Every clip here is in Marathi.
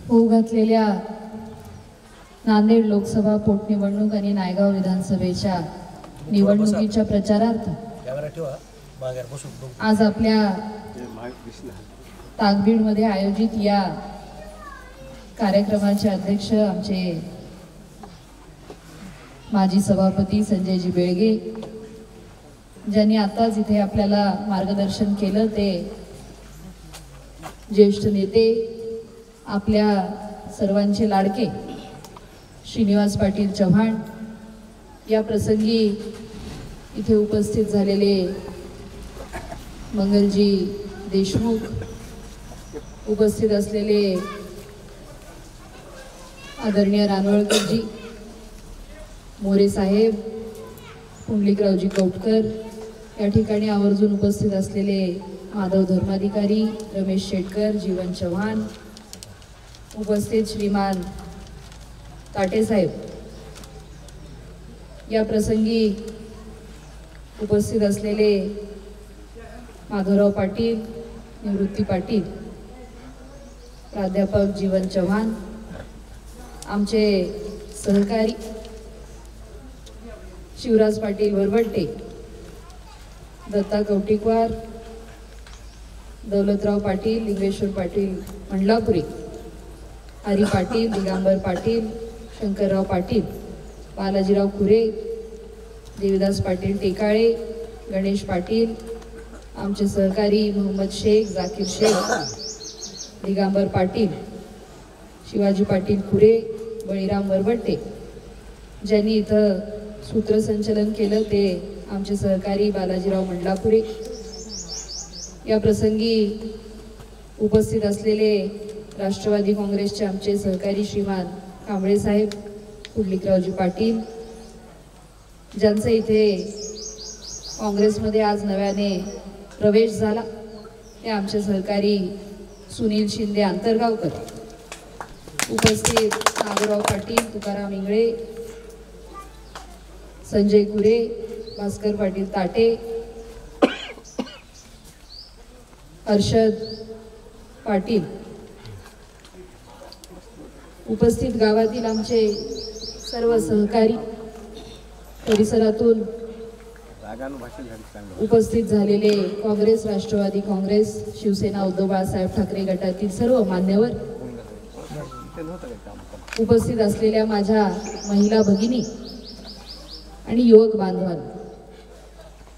होऊ घातलेल्या नांदेड लोकसभा पोटनिवडणूक आणि नायगाव विधानसभेच्या निवडणुकीच्या प्रचारार्थ आज आपल्या ताकबीडमध्ये आयोजित या कार्यक्रमाचे अध्यक्ष आमचे माजी सभापती संजयजी बेळगे, ज्यांनी आताच इथे आपल्याला मार्गदर्शन केलं, ते ज्येष्ठ नेते आपल्या सर्वांचे लाडके श्रीनिवास पाटील चव्हाण, या प्रसंगी इथे उपस्थित झालेले मंगलजी देशमुख, उपस्थित असलेले आदरणीय रानवळकरजी, मोरे साहेब, पुंडलिकरावजी कौटकर, या ठिकाणी आवर्जून उपस्थित असलेले माधव धर्माधिकारी, रमेश शेटकर, जीवन चव्हाण, उपस्थित श्रीमान ताटे साहेब, या प्रसंगी उपस्थित असलेले माधवराव पाटील, निवृत्ती पाटील, प्राध्यापक जीवन चव्हाण, आमचे सहकारी शिवराज पाटील वरवट्टे, दत्ता कौटिकवार, दौलतराव पाटील, लिंगेश्वर पाटील मंडलापुरी, हरी पाटील, दिगंबर पाटील, शंकरराव पाटील, बालाजीराव खुरे, देवीदास पाटील टेकाळे, गणेश पाटील, आमचे सहकारी मोहम्मद शेख, जाकीर शेख, दिगंबर पाटील, शिवाजी पाटील खुरे, बळीराम वरवट्टे, ज्यांनी इथं सूत्रसंचलन केलं ते आमचे सहकारी बालाजीराव मंडलापुरे, या प्रसंगी उपस्थित असलेले राष्ट्रवादी काँग्रेसचे आमचे सहकारी श्रीमान कांबळे साहेब, पुंडलिकरावजी पाटील, ज्यांचा इथे काँग्रेसमध्ये आज नव्याने प्रवेश झाला, ते आमचे सहकारी सुनील शिंदे आंतरगावकर, उपस्थित नागोराव पाटील, तुकाराम इंगळे, संजय गुरे, भास्कर पाटील ताटे, हर्षद पाटील, उपस्थित गावातील आमचे सर्व सहकारी, परिसरातून उपस्थित झालेले काँग्रेस, राष्ट्रवादी काँग्रेस, शिवसेना, उद्धव बाळासाहेब ठाकरे गटातील सर्व मान्यवर, उपस्थित असलेल्या माझ्या महिला भगिनी आणि युवक बांधवांनो,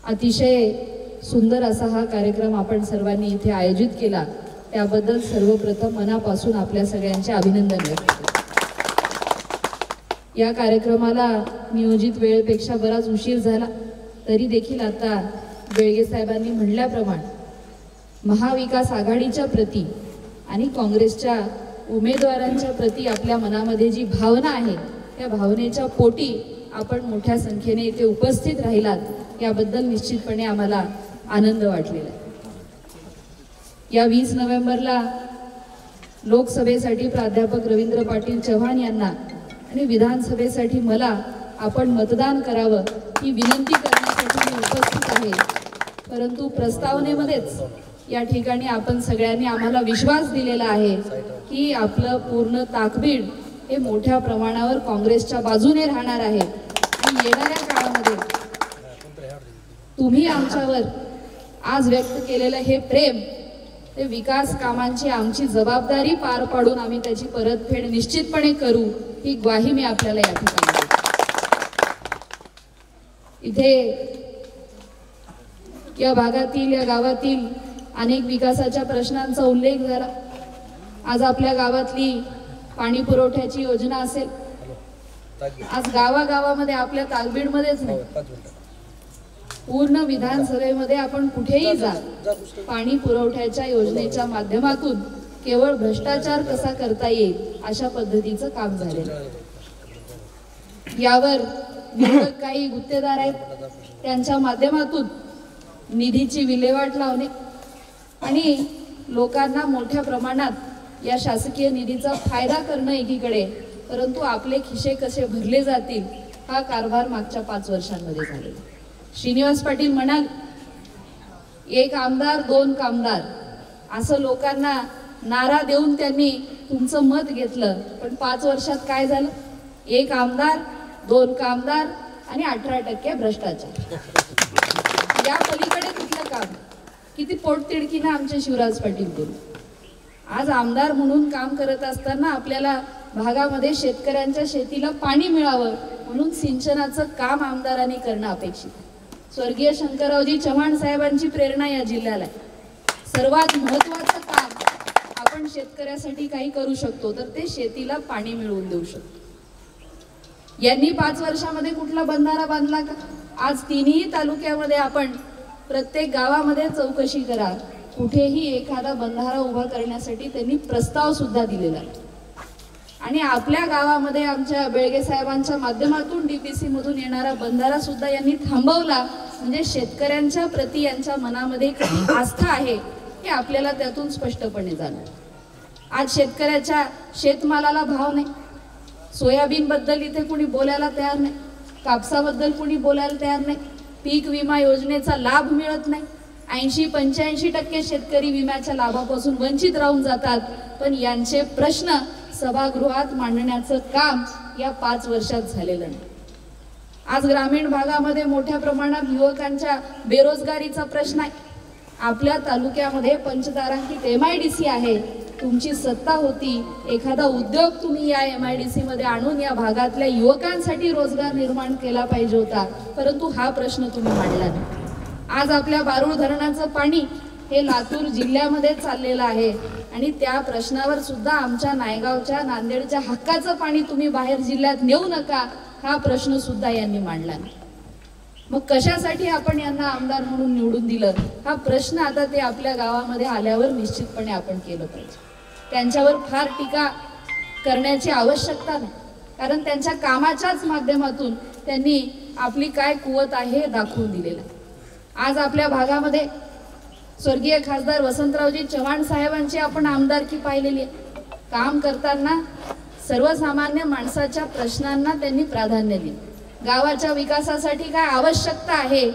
अतिशय सुंदर असा हा कार्यक्रम आपण सर्वांनी इथे आयोजित केला, त्याबद्दल सर्वप्रथम मनापासून आपल्या सगळ्यांचे अभिनंदन व्यक्त करतो। या कार्यक्रमाला नियोजित वेळेपेक्षा बराच उशीर झाला, तरी देखील आता बेळगे साहेबांनी म्हणल्याप्रमाणे महाविकास आघाडीच्या प्रती आणि काँग्रेसच्या उमेदवारांच्या प्रती आपल्या मनामध्ये जी भावना आहे, त्या भावनेच्या पोटी आपण मोठ्या संख्येने इथे उपस्थित राहिलात, याबद्दल निश्चितपणे आम्हाला आनंद वाटलेला आहे। या 20 नोव्हेंबरला लोकसभेसाठी प्राध्यापक रवींद्र पाटील चव्हाण यांना आणि विधानसभेसाठी मला आपण मतदान करावं ही विनंती करण्यासाठी मी उपस्थित आहे, परंतु प्रस्तावनेमध्येच या ठिकाणी आपण सगळ्यांनी आम्हाला विश्वास दिलेला आहे की आपलं पूर्ण ताकबीड हे मोठ्या प्रमाणावर काँग्रेसच्या बाजूने राहणार आहे आणि येणाऱ्या काळामध्ये तुम्ही आमच्यावर आज व्यक्त केलेलं हे प्रेम, ते विकास कामांची आमची जबाबदारी पार पाडून आम्ही त्याची परतफेड निश्चितपणे करू, ही ग्वाही मी आपल्याला या ठिकाणी देते। इथे या भागातील, या गावातील अनेक विकासाच्या प्रश्नांचा उल्लेख झाला। आज आपल्या गावातली पाणी पुरवठ्याची योजना असेल, आज गावागावामध्ये आपल्या ताकबीडमध्येच नाही, पूर्ण विधानसभेमध्ये आपण कुठेही जा, पाणी पुरवठ्याच्या योजनेच्या माध्यमातून केवळ भ्रष्टाचार कसा करता येईल अशा पद्धतीचं काम झालेलं आहे। यावर विरोधक काही गुत्तेदार आहेत, त्यांच्या माध्यमातून निधीची विल्हेवाट लावणे आणि लोकांना मोठ्या प्रमाणात या शासकीय निधीचा फायदा करणं एकीकडे, परंतु आपले खिसे कसे भरले जातील हा कारभार मागच्या 5 वर्षांमध्ये झालेला। श्रीनिवास पाटील म्हणाल, एक आमदार 2 कामदार, असं लोकांना नारा देऊन त्यांनी तुमचं मत घेतलं, पण 5 वर्षात काय झालं? 1 आमदार, 2 कामदार आणि 18% भ्रष्टाचार. या पलीकडे कुठलं काम? किती पोटतिडकीनं आमचे शिवराज पाटील बोलू. आज आमदार म्हणून काम करत असताना आपल्याला भागामध्ये शेतकऱ्यांच्या शेतीला पाणी मिळावं म्हणून सिंचनाचं काम आमदारांनी करणं अपेक्षित. स्वर्गीय शंकररावजी चव्हाण साहेबांची प्रेरणा या जिल्ह्याला आहे. सर्वात महत्त्वाचं काम आपण शेतकऱ्यासाठी काही करू शकतो तर ते शेतीला पाणी मिळवून देऊ शकतो. यांनी 5 वर्षामध्ये कुठला बंधारा बांधला का? आज 3ही तालुक्यामध्ये आपण प्रत्येक गावामध्ये चौकशी करा, कुठेही एखादा बंधारा उभा करण्यासाठी त्यांनी प्रस्ताव सुद्धा दिलेला आहे. आणि आपल्या गावामध्ये आमच्या बेळगे साहेबांच्या माध्यमातून डीपीसी मधून येणारा बंधारा सुद्धा यांनी थांबवला. म्हणजे शेतकऱ्यांच्या प्रती यांच्या मनामध्ये किती आस्था आहे हे आपल्याला त्यातून स्पष्टपणे जाणवतं. आज शेतकऱ्याच्या शेतमालाला भाव नाही. सोयाबीन बद्दल इथे कुणी बोलायला तयार नाही, कापसाबद्दल कुणी बोलायला तयार नाही, पीक विमा योजनेचा लाभ मिळत नाही. 80-85% शेतकरी विम्याच्या लाभापासून वंचित राहून जातात. पण यांचे प्रश्न सभागृहात मांडण्याचं काम या 5 वर्षात झालेलं नाही. आज ग्रामीण भागामध्ये मोठ्या प्रमाणात युवकांच्या बेरोजगारीचा प्रश्न आहे. आपल्या तालुक्यामध्ये पंचतारांकित MIDC आहे. तुमची सत्ता होती, एखादा उद्योग तुम्ही या MIDC मध्ये आणून या भागातल्या युवकांसाठी रोजगार निर्माण केला पाहिजे होता, परंतु हा प्रश्न तुम्ही मांडला नाही. आज आपल्या बारूळ धरणाचं पाणी हे लातूर जिल्ह्यामध्ये चाललेलं आहे आणि त्या प्रश्नावर सुद्धा आमच्या नायगावच्या नांदेडच्या हक्काचं पाणी तुम्ही बाहेर जिल्ह्यात नेऊ नका हा प्रश्न सुद्धा यांनी मांडला नाही. मग कशासाठी आपण यांना आमदार म्हणून निवडून दिलं हा प्रश्न आता ते आपल्या गावामध्ये आल्यावर निश्चितपणे आपण केलं पाहिजे. त्यांच्यावर फार टीका करण्याची आवश्यकता नाही, कारण त्यांच्या कामाच्याच माध्यमातून त्यांनी आपली काय कुवत आहे हे दाखवून दिलेलं आहे. आज आपल्या भागामध्ये स्वर्गीय खासदार वसंतरावजी चव्हाण साहेबांची आपण आमदारकी पाहिलेली आहे. काम करताना सर्वसामान्य माणसाच्या प्रश्नांना त्यांनी प्राधान्य दिले. गावाच्या विकासासाठी काय आवश्यकता आहे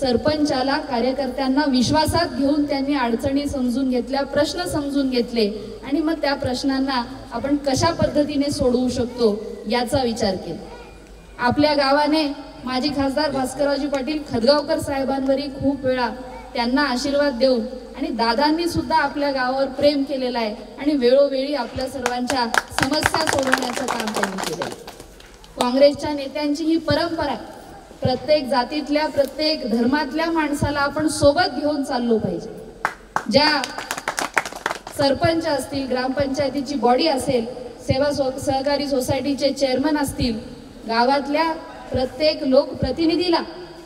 सरपंचाला कार्यकर्त्यांना विश्वासात घेऊन त्यांनी अडचणी समजून घेतल्या, प्रश्न समजून घेतले आणि मग त्या प्रश्नांना आपण कशा पद्धतीने सोडवू शकतो याचा विचार केला. आपल्या गावाने माजी खासदार भास्कररावजी पाटील खदगावकर साहेबांवरही खूप वेळा त्यांना आशीर्वाद देऊन आणि दादांनी सुद्धा आपल्या गावावर प्रेम केलेलं आहे आणि वेळोवेळी आपल्या सर्वांच्या समस्या सोडवण्याचं काम त्यांनी केलं. काँग्रेसच्या नेत्यांची ही परंपरा आहे. प्रत्येक जातीतल्या प्रत्येक धर्मातल्या माणसाला आपण सोबत घेऊन चाललो पाहिजे. ज्या सरपंच असतील, ग्रामपंचायतीची बॉडी असेल, सेवा सहकारी सोसायटीचे चेअरमन असतील, गावातल्या प्रत्येक लोकप्रतिनिधीला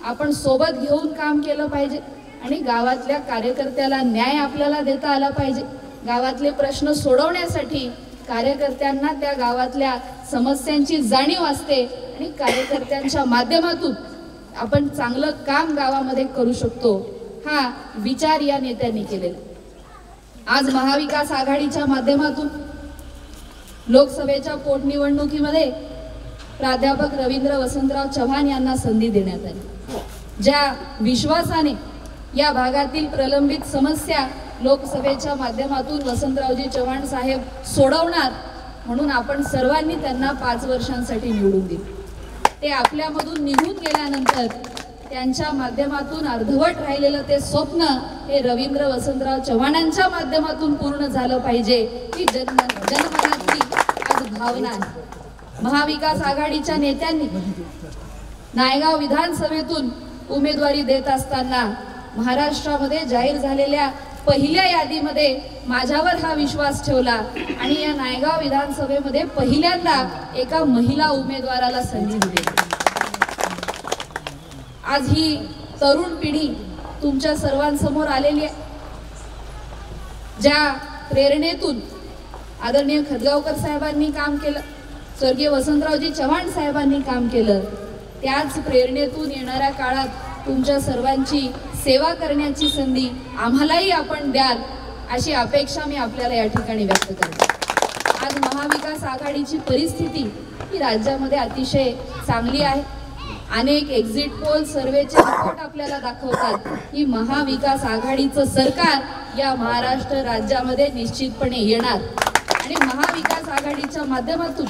आपण सोबत घेऊन काम केलं पाहिजे आणि गावातल्या कार्यकर्त्याला न्याय आपल्याला देता आला पाहिजे. गावातले प्रश्न सोडवण्यासाठी कार्यकर्त्यांना त्या गावातल्या समस्यांची जाणीव असते आणि कार्यकर्त्यांच्या माध्यमातून आपण चांगलं काम गावामध्ये करू शकतो हा विचार या नेत्यांनी केलेला. आज महाविकास आघाडीच्या माध्यमातून लोकसभेच्या पोटनिवडणुकीमध्ये प्राध्यापक रवींद्र वसंतराव चव्हाण यांना संधी देण्यात आली. ज्या विश्वासाने या भागातील प्रलंबित समस्या लोकसभेच्या माध्यमातून वसंतरावजी चव्हाण साहेब सोडवणार म्हणून आपण सर्वांनी त्यांना 5 वर्षांसाठी निवडून दिले. ते आपल्यामधून निघून गेल्यानंतर त्यांच्या माध्यमातून अर्धवट राहिलेलं ते स्वप्न हे रवींद्र वसंतराव चव्हाणांच्या माध्यमातून पूर्ण झालं पाहिजे ही जनमनातली आज भावना आहे. महाविकास आघाडीच्या नेत्यांनी नायगाव विधानसभेतून उमेदवारी देत असताना महाराष्ट्रामध्ये जाहीर झालेल्या पहिल्या यादीमध्ये माझ्यावर हा विश्वास ठेवला आणि या नायगाव विधानसभेमध्ये पहिल्यांदा एका महिला उमेदवाराला संधी दिली. आज ही तरुण पिढी तुमच्या सर्वांसमोर आलेली आहे. ज्या प्रेरणेतून आदरणीय खदगावकर साहेबांनी काम केलं, स्वर्गीय वसंतरावजी चव्हाण साहेबांनी काम केलं, त्याच प्रेरणेतून येणाऱ्या काळात तुमच्या सर्वांची सेवा करण्याची संधी आम्हालाही आपण द्याल अशी अपेक्षा मी आपल्याला या ठिकाणी व्यक्त करते. आज महाविकास आघाडीची परिस्थिती ही राज्यामध्ये अतिशय चांगली आहे. अनेक एक्झिट पोल सर्वेचे रिपोर्ट आपल्याला दाखवतात की महाविकास आघाडीचं सरकार या महाराष्ट्र राज्यामध्ये निश्चितपणे येणार आणि महाविकास आघाडीच्या माध्यमातून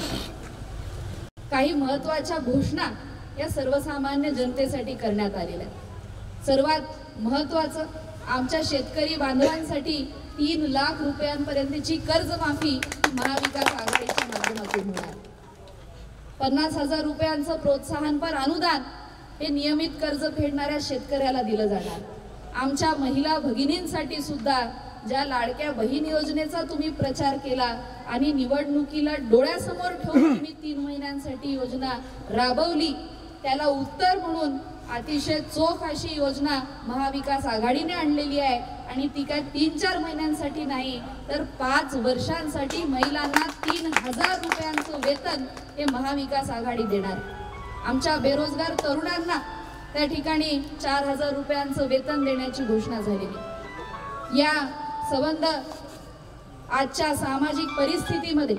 काही महत्त्वाच्या घोषणा या सर्वसामान्य जनतेसाठी करण्यात आलेल्या आहेत। सर्वात महत्त्वाचं आमच्या शेतकरी बांधवांसाठी 3 लाख रुपयांपर्यंतची कर्जमाफी महाविकास आघाडीच्या माध्यमातून होणार। 50,000 रुपयांचं प्रोत्साहनपर अनुदान हे नियमित कर्ज फेडणाऱ्या शेतकऱ्याला दिलं जाणार। आमच्या महिला भगिनींसाठी सुद्धा ज्या लाडक्या बहीण योजनेचा तुम्ही प्रचार केला आणि निवडणुकीला डोळ्यासमोर ठेवून तुम्ही 3 महिन्यांसाठी योजना राबवली, त्याला उत्तर म्हणून अतिशय चोख अशी योजना महाविकास आघाडीने आणलेली आहे आणि ती काय 3-4 महिन्यांसाठी नाही तर 5 वर्षांसाठी महिलांना 3,000 रुपयांचं वेतन हे महाविकास आघाडी देणार। आमच्या बेरोजगार तरुणांना त्या ठिकाणी 4,000 रुपयांचं वेतन देण्याची घोषणा झालेली। या संबंध आजच्या सामाजिक परिस्थितीमध्ये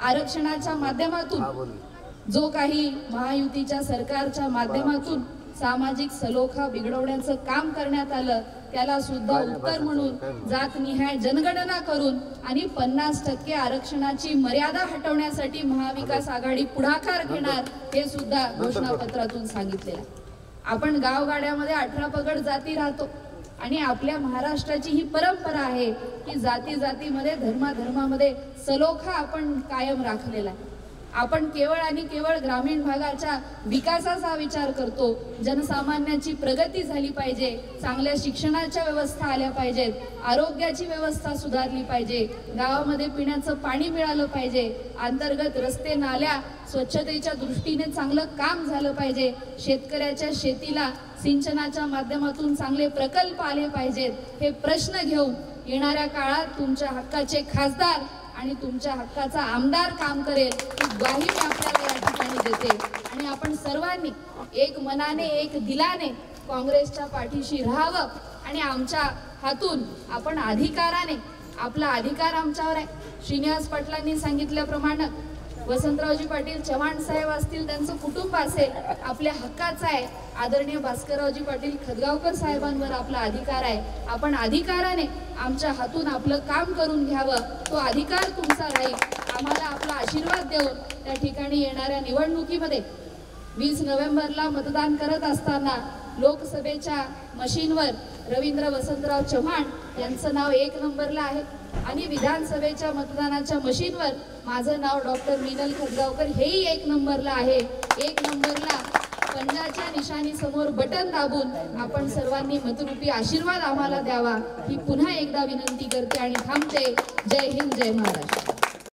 आरक्षणाच्या माध्यमातून जो काही महायुतीच्या सरकारच्या माध्यमातून सामाजिक सलोखा बिघडवण्याचं काम करण्यात आलं, त्याला सुद्धा उत्तर म्हणून जातनिहाय जनगणना करून आणि 50% आरक्षणाची मर्यादा हटवण्यासाठी महाविकास आघाडी पुढाकार घेणार हे सुद्धा घोषणापत्रातून सांगितलेलं। आपण गावगाड्यामध्ये 18 पगड जाती राहतो आणि आपल्या महाराष्ट्राची ही परंपरा आहे की जाती जातीमध्ये धर्माधर्मामध्ये सलोखा आपण कायम राखलेला आहे। आपण केवळ आणि केवळ ग्रामीण भागाच्या विकासाचा विचार करतो, जनसामान्याची प्रगती झाली पाहिजे, चांगल्या शिक्षणाच्या व्यवस्था आल्या पाहिजेत, आरोग्याची व्यवस्था सुधारली पाहिजे, गावामध्ये पिण्याचं पाणी मिळालं पाहिजे, अंतर्गत रस्ते नाल्या स्वच्छतेच्या दृष्टीने चांगलं काम झालं पाहिजे, शेतकऱ्याच्या शेतीला सिंचनाच्या माध्यमातून चांगले प्रकल्प आले पाहिजेत, हे प्रश्न घेऊन येणाऱ्या काळात तुमच्या हक्काचे खासदार आणि तुमच्या हक्काचा आमदार काम करेल ही ग्वाही मी आपल्याला या ठिकाणी देते। आणि आपण सर्वांनी एक मनाने एक दिलाने काँग्रेसच्या पाठीशी राहावं आणि आमच्या हातून आपण अधिकाराने, आपला अधिकार आमच्यावर आहे। श्रीनिवास पाटलांनी सांगितल्याप्रमाणे वसंतरावजी पाटील चव्हाण साहेब असतील, त्यांचं कुटुंब असेल, आपल्या हक्काचं आहे। आदरणीय भास्कररावजी पाटील खदगावकर साहेबांवर आपला अधिकार आहे। आपण अधिकाराने आमच्या हातून आपलं काम करून घ्यावं, तो अधिकार तुमचा राहील। आम्हाला आपला आशीर्वाद देऊन त्या ठिकाणी येणाऱ्या निवडणुकीमध्ये 20 नोव्हेंबरला मतदान करत असताना लोकसभेच्या मशीनवर रवींद्र वसंतराव चव्हाण यांचं नाव 1 नंबरला आहे आणि विधानसभेच्या मतदानाच्या मशीनवर माझं नाव डॉक्टर मीनल खदगावकर हेही 1 नंबरला आहे। 1 नंबरला पंजाच्या निशाणी समोर बटन दाबून आपण सर्वांनी मतरूपी आशीर्वाद आम्हाला द्यावा ही पुन्हा एकदा विनंती करते आणि थांबते। जय हिंद, जय महाराष्ट्र।